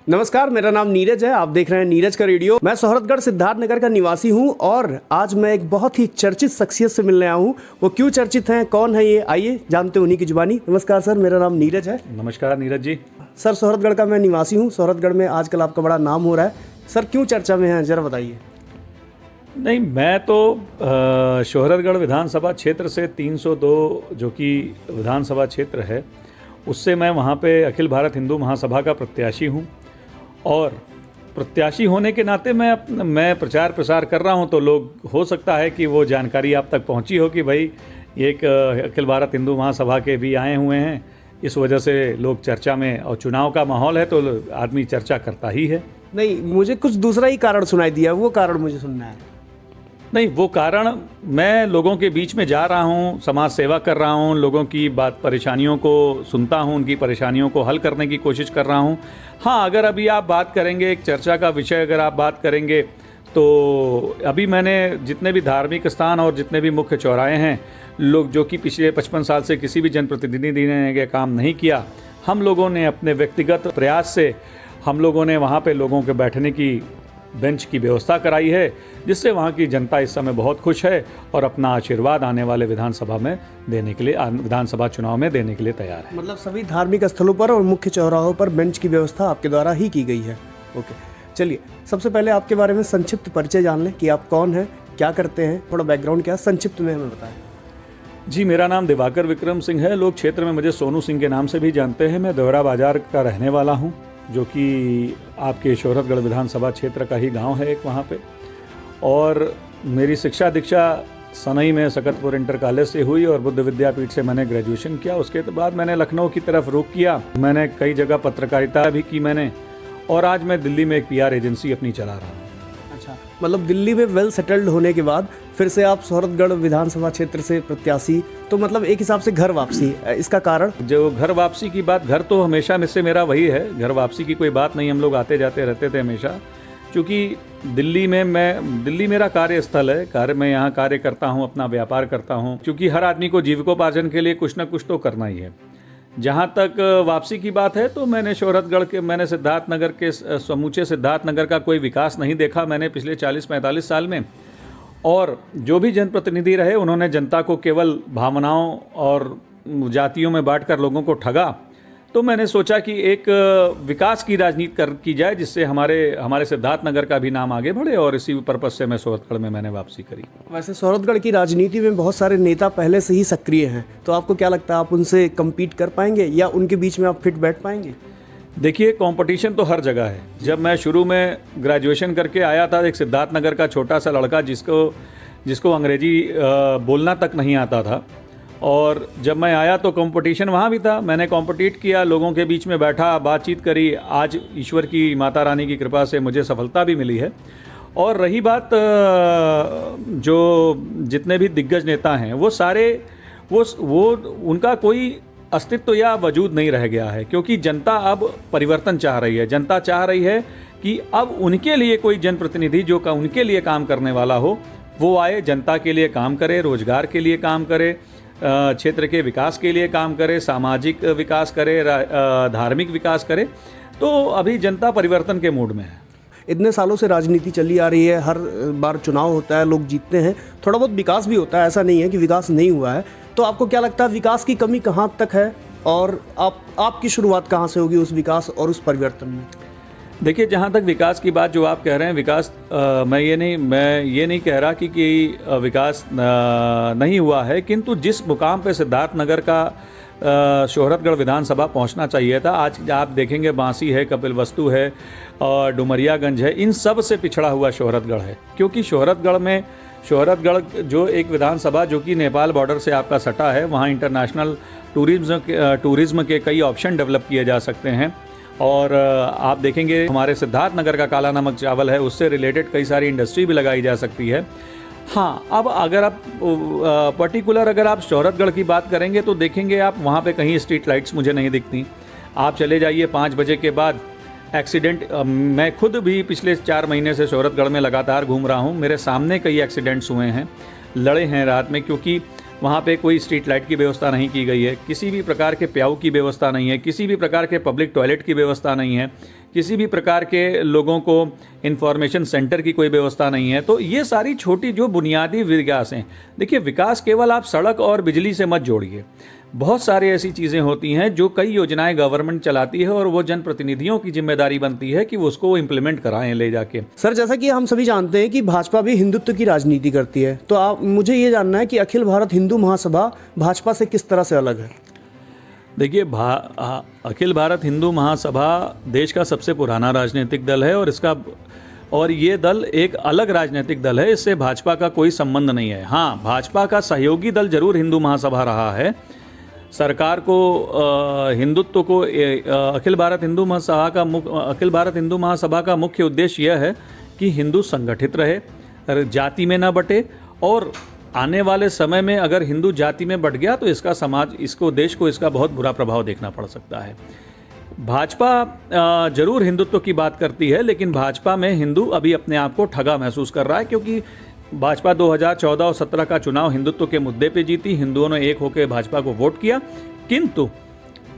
नमस्कार, मेरा नाम नीरज है। आप देख रहे हैं नीरज का रेडियो। मैं सोहरतगढ़ सिद्धार्थनगर का निवासी हूं और आज मैं एक बहुत ही चर्चित शख्सियत से मिलने आया हूं। वो क्यों चर्चित हैं, कौन है ये, आइए जानते हैं उन्हीं की जुबानी। नमस्कार सर, मेरा नाम नीरज है। नमस्कार नीरज जी। सर, सोहरतगढ़ का मैं निवासी हूँ। सोहरतगढ़ में आजकल आपका बड़ा नाम हो रहा है। सर, क्यों चर्चा में है, ज़रा बताइए। नहीं, मैं तो सोहरतगढ़ विधानसभा क्षेत्र से 302 जो कि विधानसभा क्षेत्र है, उससे मैं वहाँ पे अखिल भारत हिंदू महासभा का प्रत्याशी हूँ। और प्रत्याशी होने के नाते मैं प्रचार प्रसार कर रहा हूँ, तो लोग हो सकता है कि वो जानकारी आप तक पहुँची हो कि भाई एक अखिल भारत हिंदू महासभा के भी आए हुए हैं। इस वजह से लोग चर्चा में, और चुनाव का माहौल है तो आदमी चर्चा करता ही है। नहीं, मुझे कुछ दूसरा ही कारण सुनाई दिया, वो कारण मुझे सुनना है। नहीं, वो कारण, मैं लोगों के बीच में जा रहा हूँ, समाज सेवा कर रहा हूँ, लोगों की बात परेशानियों को सुनता हूँ, उनकी परेशानियों को हल करने की कोशिश कर रहा हूँ। हाँ, अगर अभी आप बात करेंगे, एक चर्चा का विषय अगर आप बात करेंगे, तो अभी मैंने जितने भी धार्मिक स्थान और जितने भी मुख्य चौराहे हैं, लोग जो कि पिछले 55 साल से किसी भी जनप्रतिनिधि ने ये काम नहीं किया, हम लोगों ने अपने व्यक्तिगत प्रयास से हम लोगों ने वहाँ पे लोगों के बैठने की बेंच की व्यवस्था कराई है, जिससे वहाँ की जनता इस समय बहुत खुश है और अपना आशीर्वाद आने वाले विधानसभा में देने के लिए, विधानसभा चुनाव में देने के लिए तैयार है। मतलब सभी धार्मिक स्थलों पर और मुख्य चौराहों पर बेंच की व्यवस्था आपके द्वारा ही की गई है। ओके, चलिए सबसे पहले आपके बारे में संक्षिप्त परिचय जान लें कि आप कौन हैं, क्या करते हैं, थोड़ा बैकग्राउंड क्या संक्षिप्त में हमें बताएं। जी, मेरा नाम दिवाकर विक्रम सिंह है। लोग क्षेत्र में मुझे सोनू सिंह के नाम से भी जानते हैं। मैं देवरा बाजार का रहने वाला हूँ, जो कि आपके सोहरतगढ़ विधानसभा क्षेत्र का ही गांव है एक वहाँ पे। और मेरी शिक्षा दीक्षा सनई में सकतपुर इंटर कॉलेज से हुई और बुद्ध विद्यापीठ से मैंने ग्रेजुएशन किया। उसके बाद मैंने लखनऊ की तरफ रुख किया। मैंने कई जगह पत्रकारिता भी की मैंने, और आज मैं दिल्ली में एक PR एजेंसी अपनी चला रहा हूँ। अच्छा, मतलब दिल्ली में वेल सेटल्ड होने के बाद फिर से आप सोहरतगढ़ विधानसभा क्षेत्र से प्रत्याशी, तो मतलब एक हिसाब से घर वापसी, इसका कारण? जो घर वापसी की बात, घर तो हमेशा मुझसे मेरा वही है, घर वापसी की कोई बात नहीं। हम लोग आते जाते रहते थे हमेशा, क्योंकि दिल्ली मेरा कार्यस्थल है। मैं यहाँ कार्य करता हूँ, अपना व्यापार करता हूँ, क्योंकि हर आदमी को जीविकोपार्जन के लिए कुछ ना कुछ तो करना ही है। जहाँ तक वापसी की बात है, तो मैंने मैंने सिद्धार्थनगर के समूचे सिद्धार्थनगर का कोई विकास नहीं देखा मैंने पिछले 40-45 साल में। और जो भी जनप्रतिनिधि रहे, उन्होंने जनता को केवल भावनाओं और जातियों में बांटकर लोगों को ठगा। तो मैंने सोचा कि एक विकास की राजनीति की जाए, जिससे हमारे सिद्धार्थनगर का भी नाम आगे बढ़े, और इसी पर्पज से मैं सोहरतगढ़ में मैंने वापसी करी। वैसे सोहरतगढ़ की राजनीति में बहुत सारे नेता पहले से ही सक्रिय हैं, तो आपको क्या लगता है, आप उनसे कम्पीट कर पाएंगे या उनके बीच में आप फिट बैठ पाएंगे? देखिए, कंपटीशन तो हर जगह है। जब मैं शुरू में ग्रेजुएशन करके आया था, एक सिद्धार्थनगर का छोटा सा लड़का जिसको अंग्रेजी बोलना तक नहीं आता था, और जब मैं आया तो कंपटीशन वहाँ भी था। मैंने कॉम्पिटिट किया, लोगों के बीच में बैठा, बातचीत करी। आज ईश्वर की, माता रानी की कृपा से मुझे सफलता भी मिली है। और रही बात, जो जितने भी दिग्गज नेता हैं, वो सारे वो उनका कोई अस्तित्व या वजूद नहीं रह गया है, क्योंकि जनता अब परिवर्तन चाह रही है। जनता चाह रही है कि अब उनके लिए कोई जनप्रतिनिधि जो उनके लिए काम करने वाला हो, वो आए, जनता के लिए काम करे, रोजगार के लिए काम करे, क्षेत्र के विकास के लिए काम करे, सामाजिक विकास करे, धार्मिक विकास करे। तो अभी जनता परिवर्तन के मूड में है। इतने सालों से राजनीति चली आ रही है, हर बार चुनाव होता है, लोग जीतते हैं, थोड़ा बहुत विकास भी होता है, ऐसा नहीं है कि विकास नहीं हुआ है। तो आपको क्या लगता है, विकास की कमी कहाँ तक है, और आपकी शुरुआत कहाँ से होगी उस विकास और उस परिवर्तन में? देखिए, जहाँ तक विकास की बात जो आप कह रहे हैं, विकास मैं ये नहीं कह रहा कि विकास नहीं हुआ है, किंतु जिस मुकाम पे सिद्धार्थनगर का सोहरतगढ़ विधानसभा पहुंचना चाहिए था, आज आप देखेंगे बांसी है, कपिलवस्तु है और डुमरियागंज है, इन सब से पिछड़ा हुआ सोहरतगढ़ है। क्योंकि सोहरतगढ़ जो एक विधानसभा जो कि नेपाल बॉर्डर से आपका सटा है, वहाँ इंटरनेशनल टूरिज्म के कई ऑप्शन डेवलप किए जा सकते हैं। और आप देखेंगे हमारे सिद्धार्थनगर का काला नमक चावल है, उससे रिलेटेड कई सारी इंडस्ट्री भी लगाई जा सकती है। हाँ, अब अगर आप पर्टिकुलर अगर आप सोहरतगढ़ की बात करेंगे, तो देखेंगे आप वहाँ पे कहीं स्ट्रीट लाइट्स मुझे नहीं दिखती। आप चले जाइए 5 बजे के बाद, एक्सीडेंट, मैं खुद भी पिछले 4 महीने से सोहरतगढ़ में लगातार घूम रहा हूँ, मेरे सामने कई एक्सीडेंट्स हुए हैं, लड़े हैं रात में, क्योंकि वहाँ पे कोई स्ट्रीट लाइट की व्यवस्था नहीं की गई है, किसी भी प्रकार के प्याऊ की व्यवस्था नहीं है, किसी भी प्रकार के पब्लिक टॉयलेट की व्यवस्था नहीं है, किसी भी प्रकार के लोगों को इंफॉर्मेशन सेंटर की कोई व्यवस्था नहीं है। तो ये सारी छोटी जो बुनियादी विकास हैं, देखिए विकास केवल आप सड़क और बिजली से मत जोड़िए, बहुत सारी ऐसी चीज़ें होती हैं जो कई योजनाएं गवर्नमेंट चलाती है और वो जनप्रतिनिधियों की जिम्मेदारी बनती है कि वो उसको इम्प्लीमेंट कराएं ले जाके। सर, जैसा कि हम सभी जानते हैं कि भाजपा भी हिंदुत्व की राजनीति करती है, तो आप मुझे ये जानना है कि अखिल भारत हिंदू महासभा भाजपा से किस तरह से अलग है? देखिए अखिल भारत हिंदू महासभा देश का सबसे पुराना राजनीतिक दल है और ये दल एक अलग राजनीतिक दल है, इससे भाजपा का कोई संबंध नहीं है। हाँ, भाजपा का सहयोगी दल जरूर हिंदू महासभा रहा है। सरकार को हिंदुत्व को अखिल भारत हिंदू महासभा का मुख्य उद्देश्य यह है कि हिंदू संगठित रहे, जाति में न बटे, और आने वाले समय में अगर हिंदू जाति में बट गया तो इसको देश को इसका बहुत बुरा प्रभाव देखना पड़ सकता है। भाजपा जरूर हिंदुत्व की बात करती है, लेकिन भाजपा में हिंदू अभी अपने आप को ठगा महसूस कर रहा है, क्योंकि भाजपा 2014 और 17 का चुनाव हिंदुत्व के मुद्दे पे जीती, हिंदुओं ने एक होकर भाजपा को वोट किया, किंतु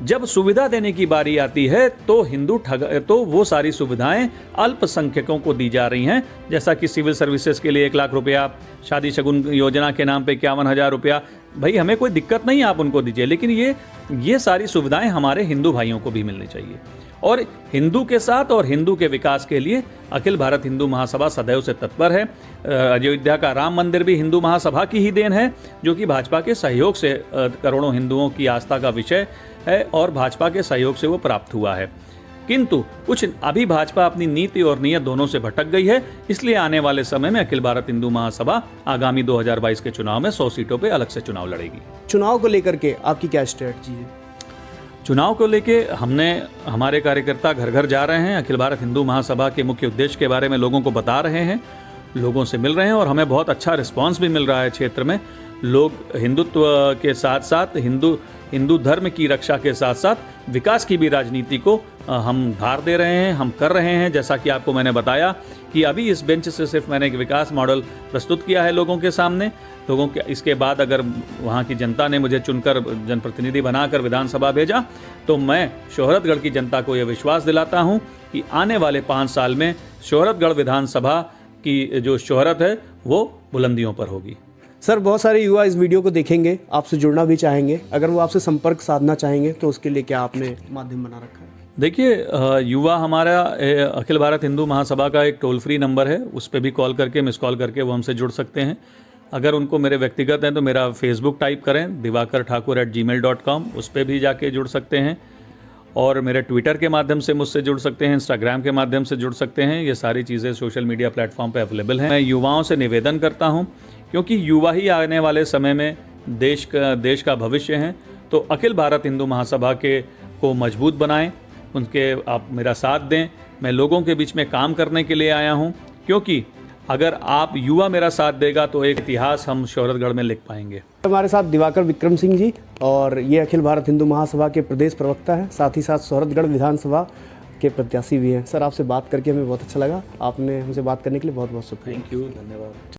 जब सुविधा देने की बारी आती है तो वो सारी सुविधाएं अल्पसंख्यकों को दी जा रही हैं, जैसा कि सिविल सर्विसेज के लिए 1 लाख रुपया, शादी शगुन योजना के नाम पे 51,000 रुपया। भाई हमें कोई दिक्कत नहीं, आप उनको दीजिए, लेकिन ये सारी सुविधाएं हमारे हिंदू भाइयों को भी मिलनी चाहिए। और हिंदू के साथ और हिंदू के विकास के लिए अखिल भारत हिंदू महासभा सदैव से तत्पर है। अयोध्या का राम मंदिर भी हिंदू महासभा की ही देन है, जो कि भाजपा के सहयोग से करोड़ों हिंदुओं की आस्था का विषय है और भाजपा के सहयोग से वो प्राप्त हुआ है। किंतु कुछ अभी भाजपा अपनी नीति और नीयत दोनों से भटक गई है, इसलिए आने वाले समय में अखिल भारत हिंदू महासभा आगामी 2022 के चुनाव में 100 सीटों पर अलग से चुनाव लड़ेगी। चुनाव को लेकर के आपकी क्या स्ट्रेटजी है? चुनाव को लेके हमारे कार्यकर्ता घर घर जा रहे हैं, अखिल भारत हिंदू महासभा के मुख्य उद्देश्य के बारे में लोगों को बता रहे हैं, लोगों से मिल रहे हैं और हमें बहुत अच्छा रिस्पांस भी मिल रहा है। क्षेत्र में लोग हिंदुत्व के साथ साथ हिंदू धर्म की रक्षा के साथ साथ विकास की भी राजनीति को हम धार दे रहे हैं, हम कर रहे हैं। जैसा कि आपको मैंने बताया कि अभी इस बेंच से सिर्फ मैंने एक विकास मॉडल प्रस्तुत किया है लोगों के सामने। इसके बाद अगर वहाँ की जनता ने मुझे चुनकर जनप्रतिनिधि बनाकर विधानसभा भेजा तो मैं शोहरतगढ़ की जनता को यह विश्वास दिलाता हूँ कि आने वाले 5 साल में शोहरतगढ़ विधानसभा की जो शोहरत है वो बुलंदियों पर होगी। सर, बहुत सारे युवा इस वीडियो को देखेंगे, आपसे जुड़ना भी चाहेंगे, अगर वो आपसे संपर्क साधना चाहेंगे तो उसके लिए क्या आपने माध्यम बना रखा है? देखिए युवा हमारा अखिल भारत हिंदू महासभा का एक टोल फ्री नंबर है, उस पर भी कॉल करके मिस कॉल करके वो हमसे जुड़ सकते हैं। अगर उनको मेरे व्यक्तिगत हैं तो मेरा फेसबुक टाइप करें diwakarthakur@gmail.com, उस पर भी जाके जुड़ सकते हैं और मेरे ट्विटर के माध्यम से मुझसे जुड़ सकते हैं, इंस्टाग्राम के माध्यम से जुड़ सकते हैं। ये सारी चीज़ें सोशल मीडिया प्लेटफॉर्म पे अवेलेबल हैं। मैं युवाओं से निवेदन करता हूँ, क्योंकि युवा ही आने वाले समय में देश का भविष्य हैं, तो अखिल भारत हिंदू महासभा को मजबूत बनाएं, आप मेरा साथ दें। मैं लोगों के बीच में काम करने के लिए आया हूँ, क्योंकि अगर आप युवा मेरा साथ देगा तो एक इतिहास हम शोहरतगढ़ में लिख पाएंगे। हमारे साथ दिवाकर विक्रम सिंह जी, और ये अखिल भारत हिंदू महासभा के प्रदेश प्रवक्ता हैं, साथ ही साथ शोहरतगढ़ विधानसभा के प्रत्याशी भी हैं। सर, आपसे बात करके हमें बहुत अच्छा लगा। आपने हमसे बात करने के लिए बहुत बहुत शुक्रिया। थैंक यू, धन्यवाद।